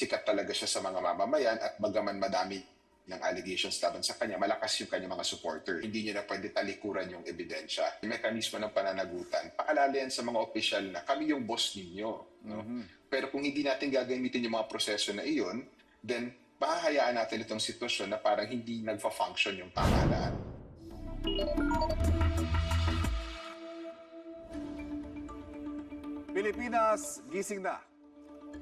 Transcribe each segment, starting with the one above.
sikat talaga siya sa mga mamamayan at bagaman madami ng allegations laban sa kanya, malakas yung kanyang mga supporter. Hindi niya na pwede talikuran yung ebidensya. Yung mekanismo ng pananagutan, paalala yan sa mga opisyal na kami yung boss ninyo. No? Pero kung hindi natin gagamitin yung mga proseso na iyon, then pahahayaan natin itong sitwasyon na parang hindi nagfa-function yung pamahalaan. Pilipinas, gising na.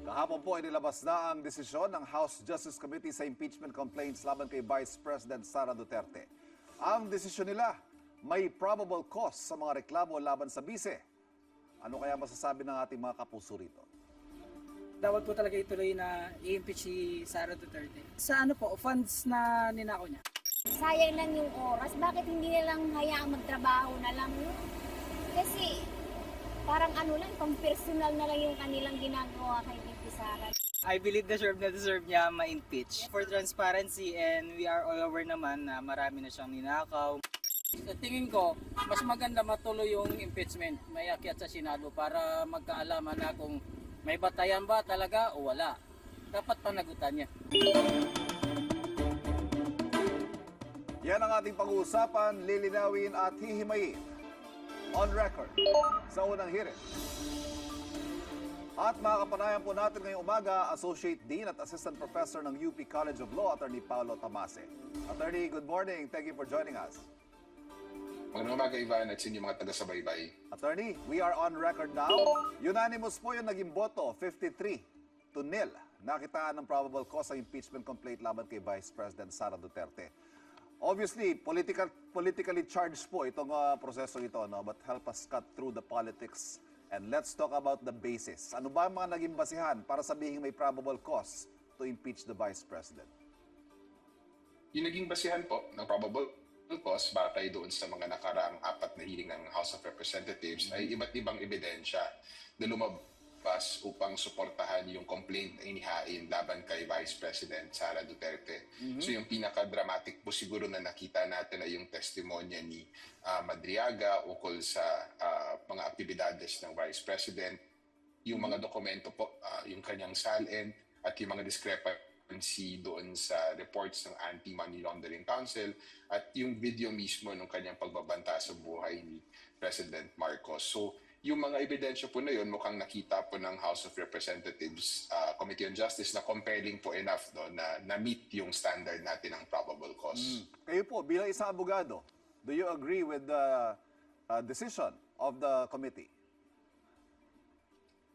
Kahapon po ay nilabas na ang desisyon ng House Justice Committee sa impeachment complaints laban kay Vice President Sara Duterte. Ang desisyon nila, may probable cause sa mga reklamo laban sa bise. Ano kaya masasabi ng ating mga kapuso rito? Dapat po talaga ituloy na i-impeach si Sara Duterte. Sa ano po, funds na ninako niya. Sayang lang yung oras. Bakit hindi nilang hayaang magtrabaho na lang? No? Kasi parang ano lang, pang personal na lang yung kanilang ginagawa kay VP Sara. I believe deserve niya ma-impeach. For transparency and we are all aware naman na marami na siyang ninakaw. Sa tingin ko, mas maganda matuloy yung impeachment. May akyat sa Senado para magkaalaman na kung may batayan ba talaga o wala. Dapat panagutan niya. Yan ang ating pag-uusapan, lilinawin at hihimayin. On record, sa unang hearing. At makakapanayan po natin ngayong umaga, Associate Dean at Assistant Professor ng UP College of Law, Attorney Paulo Tamase. Attorney, good morning. Thank you for joining us. Magandang umaga, Ivan, at sa inyong mga taga-sabaybay. Attorney, we are on record now. Unanimous po yung naging boto, 53-0. Nakitaan ng probable cause ang impeachment complaint laban kay Vice President Sara Duterte. Obviously, politically charged po itong proseso ito, no? But help us cut through the politics and let's talk about the basis. Ano ba ang mga naging basihan para sabihin may probable cause to impeach the Vice President? Yung naging basihan po ng probable cause batay doon sa mga nakaraang 4 na hearing ng House of Representatives ay iba't ibang ebidensya na lumabas upang suportahan yung complaint na inihain laban kay Vice President Sara Duterte. So yung pinaka-dramatic po siguro na nakita natin ay yung testimonya ni Madriaga ukol sa mga aktibidades ng Vice President, yung mga dokumento po, yung kanyang salin at yung mga discrepancy doon sa reports ng Anti-Money Laundering Council at yung video mismo ng kanyang pagbabanta sa buhay ni President Marcos. So yung mga ebidensya po na yun, mukhang nakita po ng House of Representatives Committee on Justice na compelling po enough na na-meet yung standard natin ng probable cause. Kayo po, bilang isang abogado, do you agree with the decision of the committee?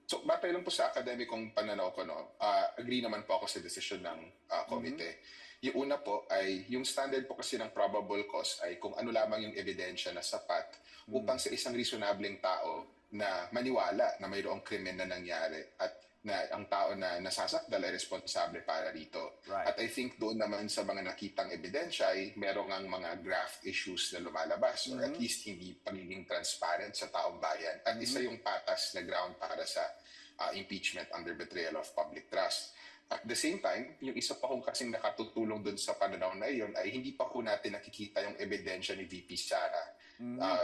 So, batay lang po sa akademikong pananaw ko, agree naman po ako sa decision ng komite. Yung una po ay, yung standard po kasi ng probable cause ay kung ano lamang yung ebidensya na sapat upang sa isang reasonableng tao na maniwala na mayroong krimen na nangyari at na ang tao na nasasakdal ay responsable para rito. Right. At I think doon naman sa mga nakitang ebidensya ay merong ang mga graft issues na lumalabas or at least hindi pagiging transparent sa taong bayan. At isa yung patas na ground para sa impeachment under betrayal of public trust. At the same time, yung isa pa kong kasing nakatutulong doon sa pananaw na iyon ay hindi pa ko natin nakikita yung ebidensya ni VP Sara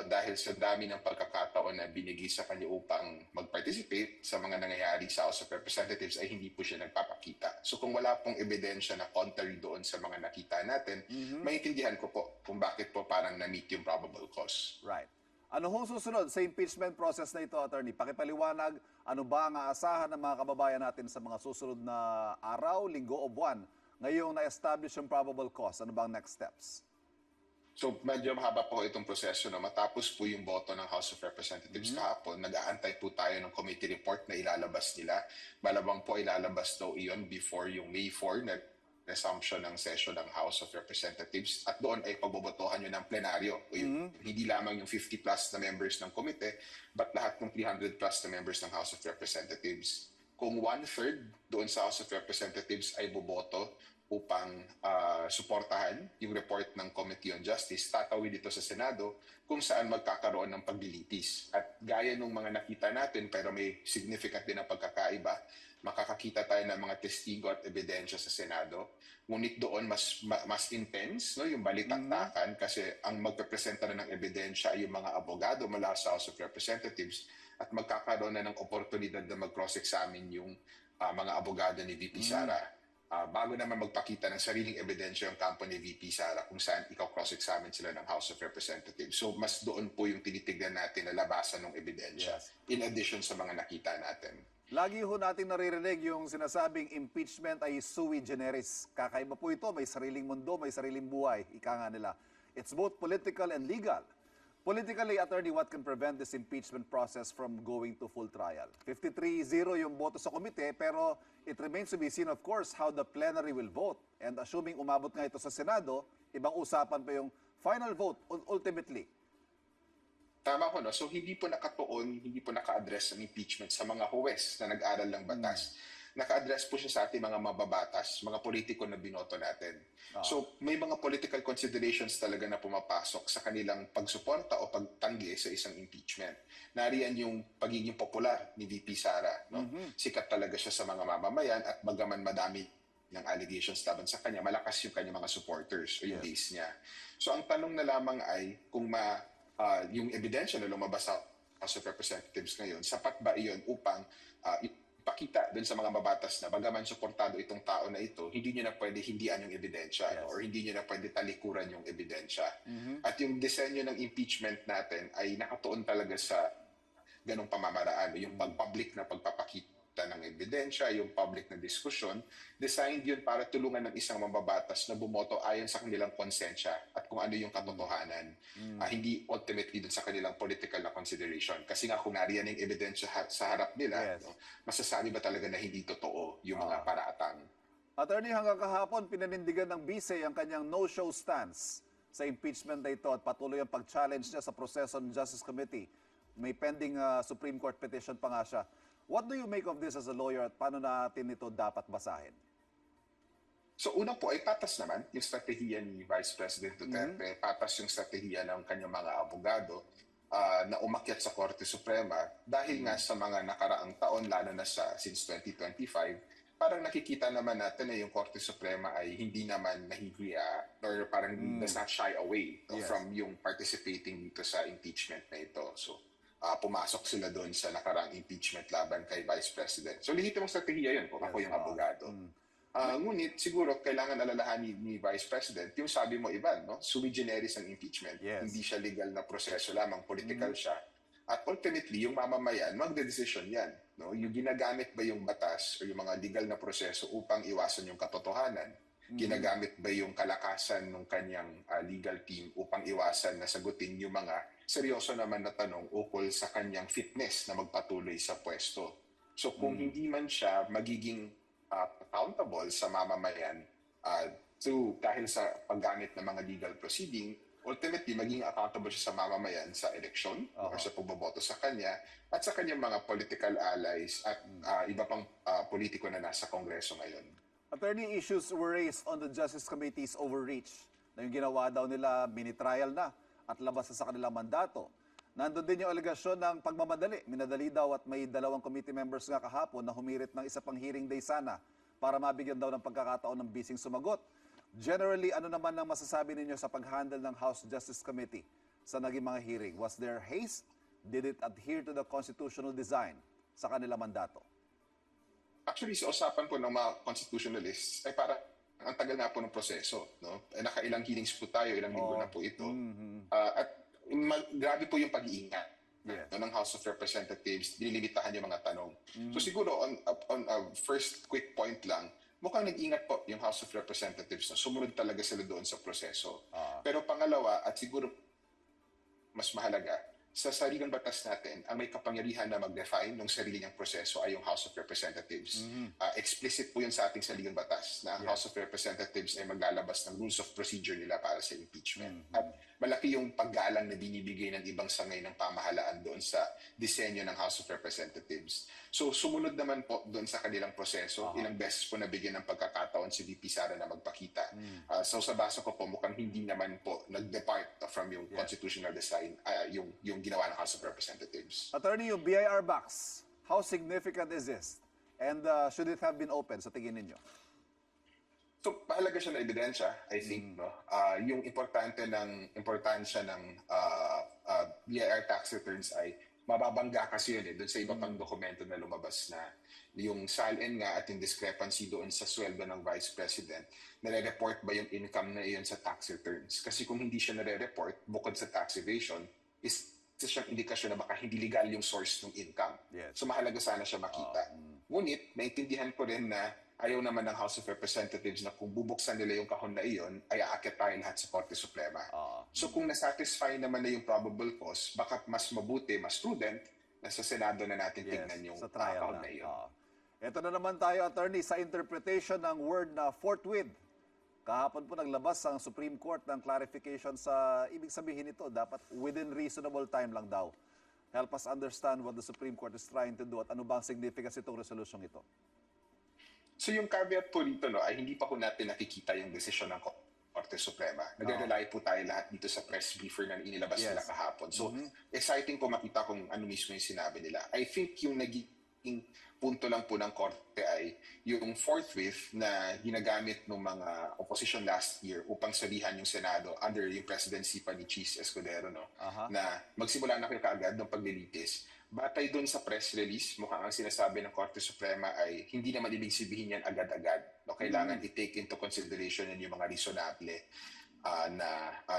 dahil sa dami ng pagkakataon na binigay sa kanya upang mag-participate sa mga nangyayari sa House of Representatives ay hindi po siya nagpapakita. So kung wala pong ebidensya na contrary doon sa mga nakita natin, maintindihan ko po kung bakit po parang na-meet yung probable cause. Right. Ano hong susunod sa impeachment process na ito, Attorney? Pakipaliwanag, ano ba ang aasahan ng mga kababayan natin sa mga susunod na araw, linggo o buwan ngayong na-establish yung probable cause? Ano ba ang next steps? So medyo mahaba po itong proseso. Matapos po yung boto ng House of Representatives kahapon, nag-aantay po tayo ng committee report na ilalabas nila. Malabang po ilalabas daw iyon before yung May 4 na resumption ng session ng House of Representatives at doon ay pagbobotohan yun ng plenaryo. Hindi lamang yung 50 plus na members ng komite but lahat ng 300 plus na members ng House of Representatives. Kung 1/3 doon sa House of Representatives ay boboto upang suportahan yung report ng Committee on Justice, tatawid dito sa Senado kung saan magkakaroon ng paglilitis. At gaya nung mga nakita natin pero may significant din na pagkakaiba, makakakita tayo ng mga testigo at ebidensya sa Senado. Ngunit doon mas intense yung balitaktakan kasi ang magpepresenta na ng ebidensya ay yung mga abogado mula sa House of Representatives at magkakaroon na ng oportunidad na mag-cross-examine yung mga abogado ni VP Sara. Bago naman magpakita ng sariling ebidensya yung kampo ni VP Sara kung saan ikaw cross-examine sila ng House of Representatives. So mas doon po yung tinitignan natin na labasan ng ebidensya in addition sa mga nakita natin. Lagi ho natin naririnig yung sinasabing impeachment ay sui generis. Kakaiba po ito, may sariling mundo, may sariling buhay, ika nga nila. It's both political and legal. Politically, Attorney, what can prevent this impeachment process from going to full trial? 53-0 yung boto sa komite, pero it remains to be seen, of course, how the plenary will vote. And assuming umabot nga ito sa Senado, ibang usapan pa yung final vote ultimately. Tama ko, no? So hindi po nakatuon, hindi po naka-address ang impeachment sa mga huwes na nag-aral ng batas. Naka-address po siya sa ating mga mababatas, mga politiko na binoto natin. So may mga political considerations talaga na pumapasok sa kanilang pagsuporta o pagtanggi sa isang impeachment. Nariyan yung pagiging popular ni VP Sara. No? Sikat talaga siya sa mga mamamayan at bagaman madami ng allegations laban sa kanya, malakas yung kanyang mga supporters o yung base niya. So ang tanong na lamang ay kung yung ebidensya na lumabas sa House of Representatives ngayon, sapat ba iyon upang ipakita dun sa mga mabatas na bagaman suportado itong tao na ito, hindi nyo na pwede hindian yung ebidensya or hindi nyo na pwede talikuran yung ebidensya. At yung disenyo ng impeachment natin ay nakatuon talaga sa ganong pamamaraan, yung pag-public na pagpapakita ng ebidensya, yung public na diskusyon, designed yun para tulungan ng isang mababatas na bumoto ayon sa kanilang konsensya at kung ano yung katotohanan. Hindi ultimately dun sa kanilang political na consideration. Kasi nga kung nariyan yung ebidensya sa harap nila, no, masasabi ba talaga na hindi totoo yung mga paraatang? Attorney, hanggang kahapon, pinanindigan ng BISE ang kanyang no-show stance sa impeachment na ito at patuloy ang pag-challenge niya sa proseso ng Justice Committee. May pending Supreme Court petition pa nga siya. What do you make of this as a lawyer at paano natin ito dapat basahin? So una po ay patas naman yung strategiya ni Vice President Duterte, patas yung strategiya ng kanyang mga abogado na umakyat sa Korte Suprema dahil nga sa mga nakaraang taon, lalo na since 2025, parang nakikita naman natin na yung Korte Suprema ay hindi naman nahihiya or parang does not shy away from yung participating dito sa impeachment na ito. So pumasok sila doon sa nakaraang impeachment laban kay Vice President. So lehitimong strategiya yun kung ako yung abogado. Ngunit siguro kailangan alalahanin ni Vice President yung sabi mo, Ivan, no? Sui generis ang impeachment. Hindi siya legal na proseso lamang, political siya. At ultimately, yung mamamayan, magdedesisyon yan. No? Yung ginagamit ba yung batas o yung mga legal na proseso upang iwasan yung katotohanan? Ginagamit ba yung kalakasan ng kanyang legal team upang iwasan na sagutin yung mga seryoso naman na tanong ukol sa kanyang fitness na magpatuloy sa pwesto? So kung hindi man siya magiging accountable sa mamamayan dahil sa paggamit ng mga legal proceeding, ultimately maging accountable siya sa mamamayan sa eleksyon or sa pagboboto sa kanya at sa kanyang mga political allies at iba pang politiko na nasa Kongreso ngayon. Attorney, issues were raised on the Justice Committee's overreach na yung ginawa daw nila mini-trial na at labas na sa kanilang mandato. Nandun din yung alegasyon ng pagmamadali. Minadali daw at may 2 committee members nga kahapon na humirit ng isa pang hearing day sana para mabigyan daw ng pagkakataon ng bising sumagot. Generally, ano naman ang masasabi ninyo sa pag-handle ng House Justice Committee sa naging mga hearing? Was there haste? Did it adhere to the constitutional design sa kanilang mandato? Actually, sa usapan po ng mga constitutionalists, ay para ang tagal na po ng proseso. No? Nakailang hearings po tayo, ilang linggo na po ito. At grabe po yung pag-iingat ng House of Representatives, dinilimitahan yung mga tanong. So siguro, on a first quick point lang, mukhang nag-ingat po yung House of Representatives na sumunod talaga sila doon sa proseso. Pero pangalawa, at siguro mas mahalaga, sa sariling batas natin, ang may kapangyarihan na mag-define ng sarili niyang proseso ay yung House of Representatives. Explicit po yun sa ating sariling batas na ang House of Representatives ay maglalabas ng rules of procedure nila para sa impeachment. At malaki yung paggalang na binibigay ng ibang sangay ng pamahalaan doon sa disenyo ng House of Representatives. So sumunod naman po doon sa kanilang proseso, ilang beses po nabigyan ng pagkakataon si VP Sara na magpakita. So sa basa ko po, mukhang hindi naman po nag-depart from yung constitutional design, yung ginawa ng House of Representatives. Attorney, yung BIR box, how significant is this? And should it have been open sa tingin ninyo? So, mahalaga siya na ebidensya, I think, no? Yung importansya ng BIR tax returns ay mababangga kasi yun doon sa iba pang dokumento na lumabas na yung SALN nga at yung discrepancy doon sa sweldo ng Vice President, nare-report ba yung income na iyon sa tax returns? Kasi kung hindi siya nare-report, bukod sa tax evasion, is siyang indikasyon na baka hindi legal yung source ng income. Yes. So mahalaga sana siya makita. Ngunit, naintindihan ko rin na ayaw naman ng House of Representatives na kung bubuksan nila yung kahon na iyon, ay aakyat tayo lahat sa Korte Suprema. So kung nasatisfy naman na yung probable cause, baka mas mabuti, mas prudent, na sa Senado na natin tignan yung sa trial kahon na iyon. Ito na naman tayo, attorney, sa interpretation ng word na forthwith. Kahapon po naglabas ang Supreme Court ng clarification sa ibig sabihin nito, dapat within reasonable time lang daw. Help us understand what the Supreme Court is trying to do at ano ba ang significance itong resolusyong ito. So yung caveat po rito, no, ay hindi pa po natin nakikita yung desisyon ng Korte Suprema. Nagre-rely po tayo lahat dito sa press briefer na inilabas nila kahapon. So exciting po makita kung ano mismo yung sinabi nila. I think yung naging punto lang po ng Korte ay yung forthwith na ginagamit ng mga opposition last year upang sabihan yung Senado under yung presidency pa ni Cheese Escudero, no, na magsimula na kayo kaagad ng paglilitis. Batay doon sa press release, mukhang ang sinasabi ng Korte Suprema ay hindi naman ibig sabihin yan agad-agad. No, kailangan i-take into consideration yan yung mga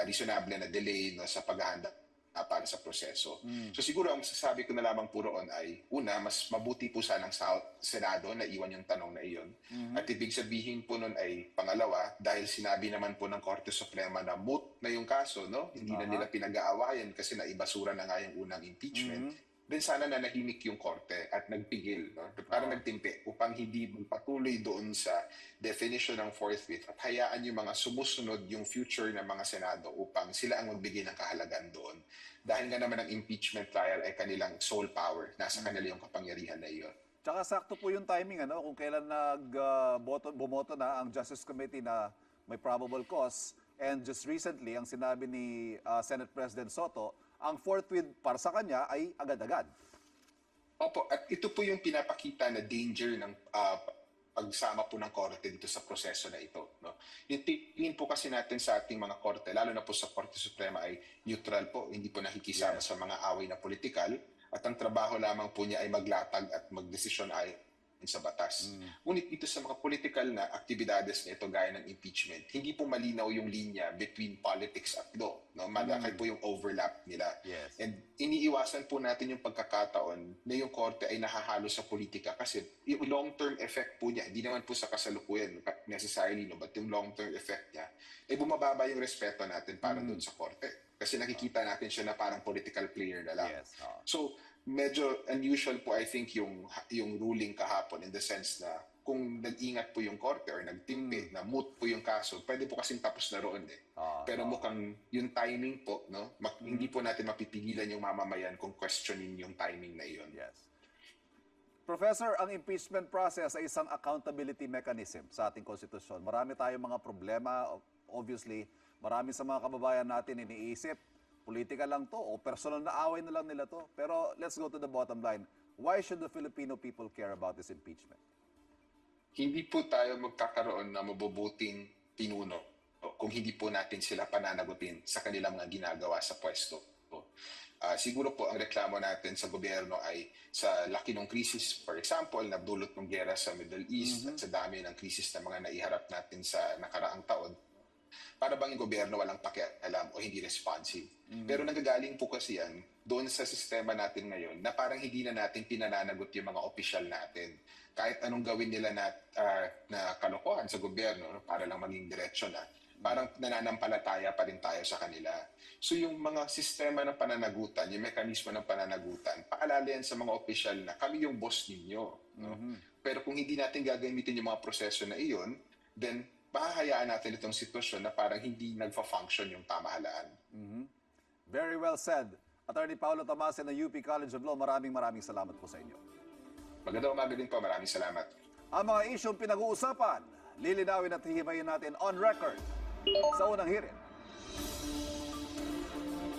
reasonable na delay, no, sa paghahanda para sa proseso. So siguro ang masasabi ko na lamang po roon ay, una, mas mabuti po sanang sa Senado na iwan yung tanong na iyon. At ibig sabihin po nun ay, pangalawa, dahil sinabi naman po ng Korte Suprema na moot na yung kaso, no? Hindi na nila pinag-aawayan kasi naibasura na nga yung unang impeachment. Then sana nanahimik yung Korte at nagpigil, no? Parang nagtimpi upang hindi magpatuloy doon sa definition ng forthwith at hayaan yung mga sumusunod yung future ng mga Senado upang sila ang magbigay ng kahalagan doon. Dahil nga naman ang impeachment trial ay kanilang sole power. Nasa kanila yung kapangyarihan na iyon. Tsaka sakto po yung timing, ano, kung kailan bumoto na ang Justice Committee na may probable cause. And just recently, ang sinabi ni Senate President Soto, ang forthwith para sa kanya ay agad-agad. Opo, at ito po yung pinapakita na danger ng pagsama po ng Korte dito sa proseso na ito. No? Yung tingin po kasi natin sa ating mga Korte, lalo na po sa Korte Suprema, ay neutral po, hindi po nakikisama sa mga away na politikal, at ang trabaho lamang po niya ay maglatag at magdesisyon ay sa batas. Ngunit dito sa mga political na aktibidades na ito gaya ng impeachment, hindi po malinaw yung linya between politics at law. No? Malaki po yung overlap nila. Yes. And iniiwasan po natin yung pagkakataon na yung Korte ay nahahalo sa politika kasi yung long-term effect po niya, hindi naman po sa kasalukuyan necessarily, no? But yung long-term effect niya, ay bumababa yung respeto natin para doon sa Korte. Kasi nakikita natin siya na parang political player na lang. Yes. So, medyo unusual po I think yung ruling kahapon in the sense na kung nag-ingat po yung Korte or nagtimpi na moot po yung kaso, pwede po kasing tapos na roon eh. Pero mukhang yung timing po, no, hindi po natin mapipigilan yung mamamayan kung questionin yung timing na iyon. Yes. Professor, ang impeachment process ay isang accountability mechanism sa ating konstitusyon. Marami tayong mga problema, obviously, marami sa mga kababayan natin iniisip, politika lang to o personal na away na lang nila to. Pero let's go to the bottom line. Why should the Filipino people care about this impeachment? Hindi po tayo magkakaroon ng mabubuting pinuno kung hindi po natin sila pananagutin sa kanilang mga ginagawa sa pwesto. Siguro po ang reklamo natin sa gobyerno ay sa laki ng krisis, for example, na dulot ng gera sa Middle East at sa dami ng krisis na mga naiharap natin sa nakaraang taon, para bang yung gobyerno walang pakialam o hindi responsive. Pero nagagaling po kasi yan doon sa sistema natin ngayon na parang hindi na natin pinananagot yung mga opisyal natin. Kahit anong gawin nila na kalokohan sa gobyerno, no, para lang maging diretsyon na, parang nananampalataya pa rin tayo sa kanila. So yung mga sistema ng pananagutan, yung mekanismo ng pananagutan, paalala yan sa mga opisyal na kami yung boss ninyo. No? Pero kung hindi natin gagamitin yung mga proseso na iyon, then mahahayaan natin itong sitwasyon na parang hindi nagfa-function yung pamahalaan. Very well said. Attorney Paulo Tomasen ng UP College of Law, maraming salamat po sa inyo. Magandang umaga din po. Maraming salamat. Ang mga isyong pinag-uusapan, lilinawin at hihimayin natin on record sa unang hirit